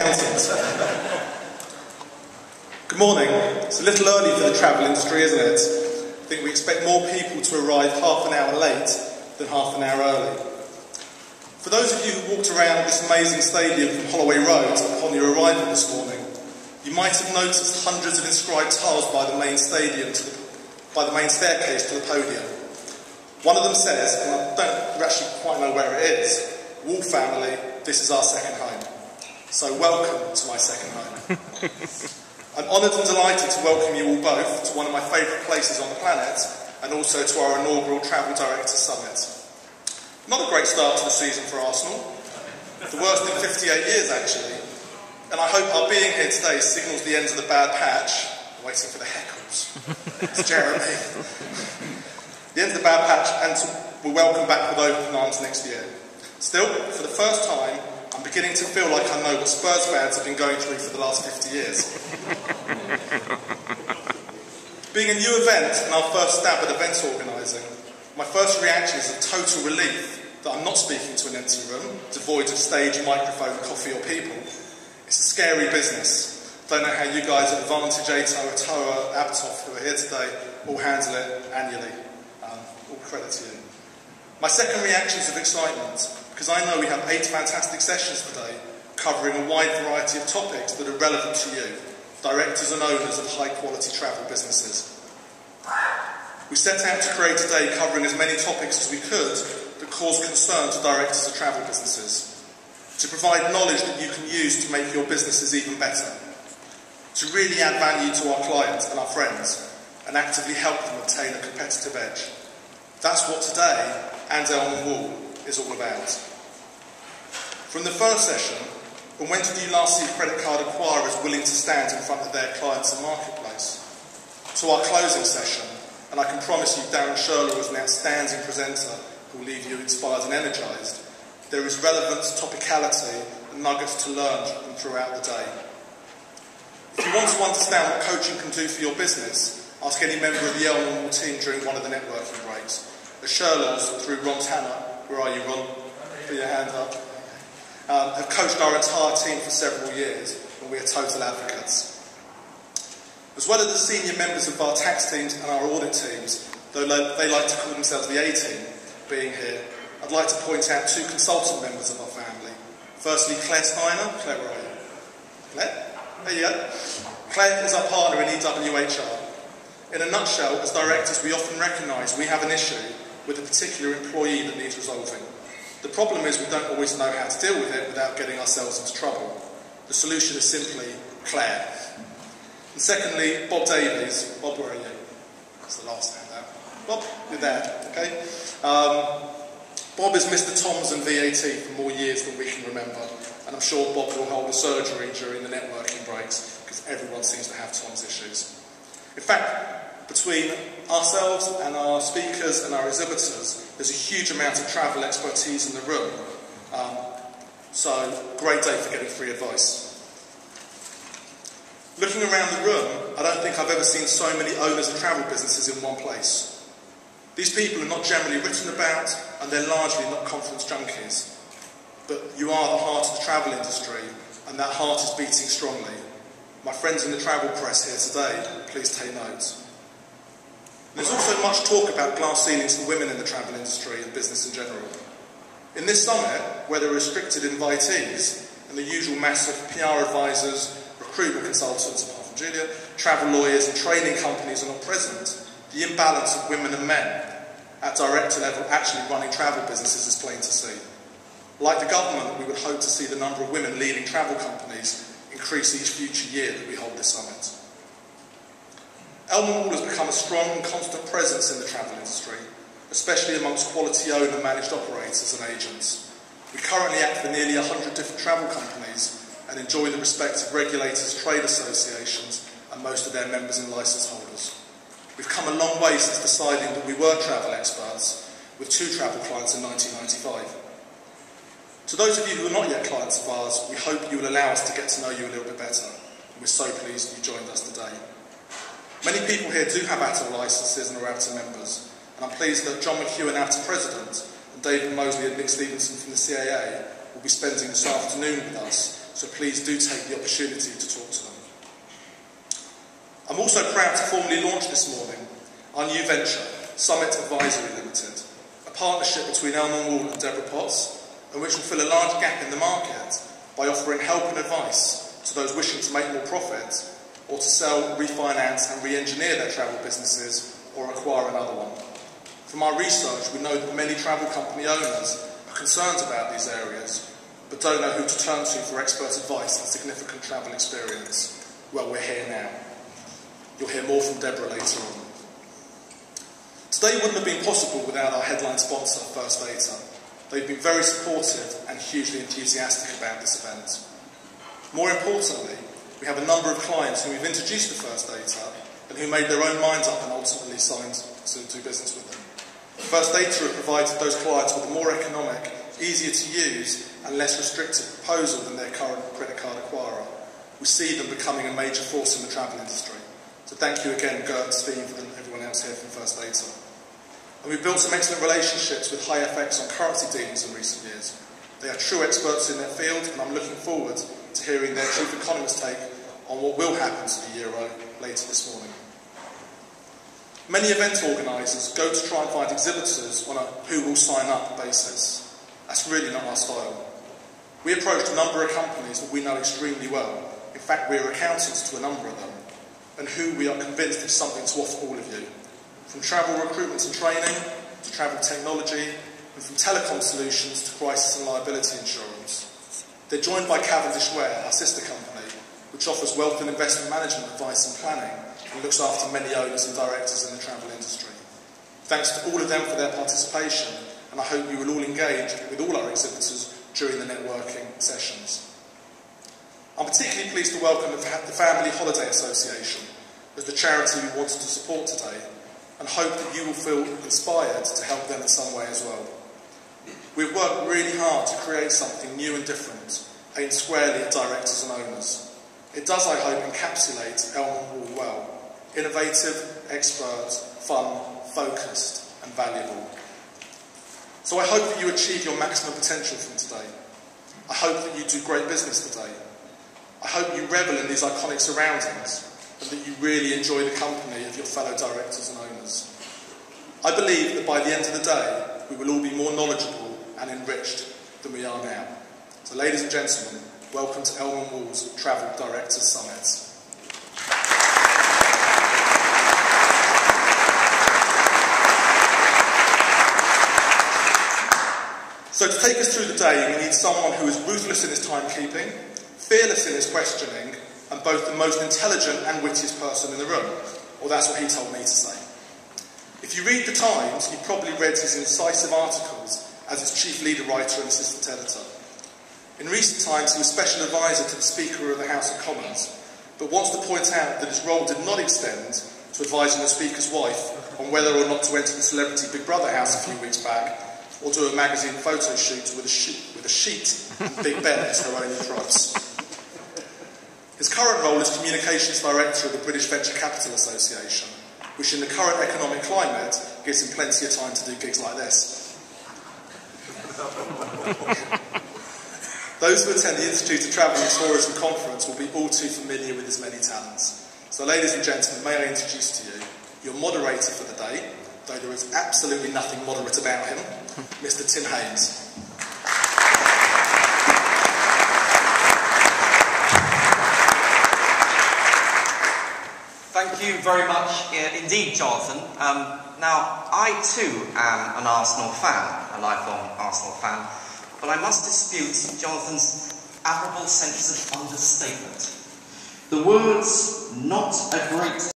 accountant. Good morning. It's a little early for the travel industry, isn't it? I think we expect more people to arrive half an hour late than half an hour early. For those of you who walked around this amazing stadium from Holloway Road upon your arrival this morning, you might have noticed hundreds of inscribed tiles by the main staircase to the podium. One of them says, and I don't actually quite know where it is, "Wall family, this is our second home." So welcome to my second home. I'm honoured and delighted to welcome you all both to one of my favourite places on the planet, and also to our inaugural Travel Directors Summit. Not a great start to the season for Arsenal, the worst in 58 years actually, and I hope our being here today signals the end of the bad patch. I'm waiting for the heckles. It's Jeremy. The end of the bad patch, and we'll welcome back with open arms next year. Still, for the first time, I'm beginning to feel like I know what Spurs fans have been going through for the last 50 years. Being a new event and our first stab at events organising, my first reaction is a total relief that I'm not speaking to an empty room, devoid of stage, microphone, coffee or people. It's a scary business. Don't know how you guys at Advantage, ATO, Atoa, Abtoff, who are here today, all handle it annually. All credit to you. My second reaction is of excitement, because I know we have 8 fantastic sessions today, covering a wide variety of topics that are relevant to you, directors and owners of high-quality travel businesses. We set out to create a day covering as many topics as we could that cause concern to directors of travel businesses, to provide knowledge that you can use to make your businesses even better, to really add value to our clients and our friends, and actively help them obtain a competitive edge. That's what today, and Elman Wall, is all about. From the first session, from when did you last see credit card acquirers willing to stand in front of their clients and marketplace, to our closing session, and I can promise you Darren Sherlock was an outstanding presenter who will leave you inspired and energised. There is relevance, topicality, and nuggets to learn from throughout the day. If you want to understand what coaching can do for your business, ask any member of the Elman Wall team during one of the networking breaks. The Sherlocks, through Ron's Hannah, where are you, Ron? Put your hand up. Have coached our entire team for several years, and we are total advocates. As well as the senior members of our tax teams and our audit teams, though they like to call themselves the A-team, being here, I'd like to point out 2 consultant members of our family. Firstly, Claire Steiner. Claire, where are you? Claire? There you go. Claire is our partner in EWHR. In a nutshell, as directors, we often recognise we have an issue with a particular employee that needs resolving. The problem is we don't always know how to deal with it without getting ourselves into trouble. The solution is simply Claire. And secondly, Bob Davies. Bob, where are you? That's the last handout. Bob, you're there, okay? Bob is Mr. Toms and VAT for more years than we can remember, and I'm sure Bob will hold a surgery during the networking breaks, because everyone seems to have Toms issues. In fact, between ourselves and our speakers and our exhibitors, there's a huge amount of travel expertise in the room. So, great day for getting free advice. Looking around the room, I don't think I've ever seen so many owners of travel businesses in one place. These people are not generally written about, and they're largely not conference junkies. But you are the heart of the travel industry, and that heart is beating strongly. My friends in the travel press here today, please take note. There's also much talk about glass ceilings for women in the travel industry and business in general. In this summit, where there are restricted invitees and the usual mass of PR advisors, recruitment consultants, apart from Julia, travel lawyers and training companies are not present, the imbalance of women and men at director level actually running travel businesses is plain to see. Like the government, we would hope to see the number of women leading travel companies increase each future year that we hold this summit. Elman Wall has become a strong and constant presence in the travel industry, especially amongst quality owned and managed operators and agents. We currently act for nearly 100 different travel companies and enjoy the respect of regulators, trade associations and most of their members and licence holders. We've come a long way since deciding that we were travel experts, with 2 travel clients in 1995. To those of you who are not yet clients of ours, we hope you will allow us to get to know you a little bit better. And we're so pleased you joined us today. Many people here do have ATO licences and are ATO members, and I'm pleased that John McEwen, ATO President, and David Mosley and Nick Stevenson from the CAA will be spending this afternoon with us so please do take the opportunity to talk to them. I'm also proud to formally launch this morning our new venture, Summit Advisory Limited, a partnership between Elmham Wall and Deborah Potts, and which will fill a large gap in the market by offering help and advice to those wishing to make more profit, or to sell, refinance and re-engineer their travel businesses, or acquire another one. From our research, we know that many travel company owners are concerned about these areas, but don't know who to turn to for expert advice and significant travel experience. Well, we're here now. You'll hear more from Deborah later on. Today wouldn't have been possible without our headline sponsor, First Data. They've been very supportive and hugely enthusiastic about this event. More importantly, we have a number of clients who we've introduced to First Data and who made their own minds up and ultimately signed to do business with them. First Data have provided those clients with a more economic, easier to use and less restrictive proposal than their current credit card acquirer. We see them becoming a major force in the travel industry. So thank you again, Gert, Steve and everyone else here from First Data. And we've built some excellent relationships with High FX on currency dealings in recent years. They are true experts in their field, and I'm looking forward to hearing their chief economist's take on what will happen to the euro later this morning. Many event organisers go to try and find exhibitors on a who will sign up basis. That's really not our style. We approached a number of companies that we know extremely well. In fact, we are accountants to a number of them, and who we are convinced have something to offer all of you. From travel recruitment and training, to travel technology, and from telecom solutions to crisis and liability insurance. They're joined by Cavendish Ware, our sister company, which offers wealth and investment management advice and planning, and looks after many owners and directors in the travel industry. Thanks to all of them for their participation, and I hope you will all engage with all our exhibitors during the networking sessions. I'm particularly pleased to welcome the Family Holiday Association as the charity we wanted to support today, and hope that you will feel inspired to help them in some way as well. We've worked really hard to create something new and different, aimed squarely at directors and owners. It does, I hope, encapsulate Elmham Wall well. Innovative, expert, fun, focused and valuable. So I hope that you achieve your maximum potential from today. I hope that you do great business today. I hope you revel in these iconic surroundings and that you really enjoy the company of your fellow directors and owners. I believe that by the end of the day, we will all be more knowledgeable and enriched than we are now. So ladies and gentlemen, welcome to Elmham Wall's Travel Directors Summit. So to take us through the day, we need someone who is ruthless in his timekeeping, fearless in his questioning, and both the most intelligent and wittiest person in the room. Or that's what he told me to say. If you read The Times, you've probably read his incisive articles as its chief leader writer and assistant editor. In recent times, he was special advisor to the Speaker of the House of Commons, but wants to point out that his role did not extend to advising the Speaker's wife on whether or not to enter the Celebrity Big Brother house a few weeks back, or do a magazine photo shoot with a sheet and Big Ben as her only props. His current role is Communications Director of the British Venture Capital Association, which in the current economic climate gives him plenty of time to do gigs like this. Those who attend the Institute of Travel and Tourism conference will be all too familiar with his many talents. So ladies and gentlemen, may I introduce to you your moderator for the day, though there is absolutely nothing moderate about him, Mr. Tim Haynes. Thank you very much indeed, Jonathan. Now, I too am an Arsenal fan, a lifelong Arsenal fan, but I must dispute Jonathan's admirable sense of understatement. The words, "not a great